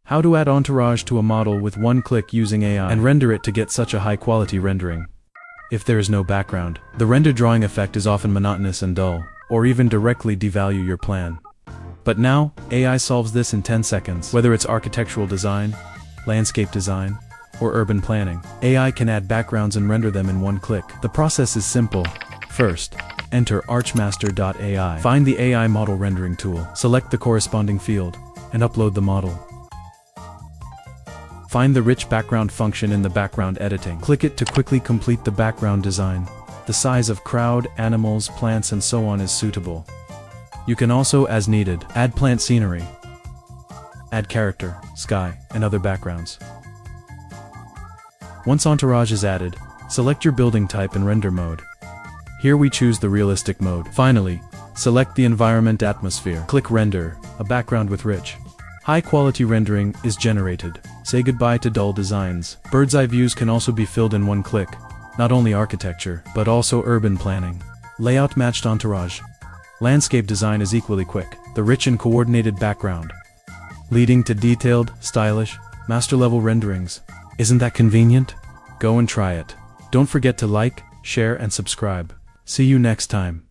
How to add entourage to a model with one click using AI and render it to get such a high quality rendering. If there is no background, the render drawing effect is often monotonous and dull, or even directly devalue your plan. But now, AI solves this in 10 seconds. Whether it's architectural design, landscape design, or urban planning, AI can add backgrounds and render them in one click. The process is simple. First, enter archmaster.ai. Find the AI model rendering tool, select the corresponding field, and upload the model. Find the rich background function in the background editing. Click it to quickly complete the background design. The size of crowd, animals, plants, and so on is suitable. You can also, as needed, add plant scenery, add character, sky, and other backgrounds. Once entourage is added, select your building type and render mode. Here we choose the realistic mode. Finally, select the environment atmosphere. Click render, a background with rich, high-quality rendering is generated. Say goodbye to dull designs. Bird's eye views can also be filled in one click, not only architecture, but also urban planning. Layout matched entourage. Landscape design is equally quick, the rich and coordinated background, leading to detailed, stylish, master-level renderings. Isn't that convenient? Go and try it. Don't forget to like, share, and subscribe. See you next time.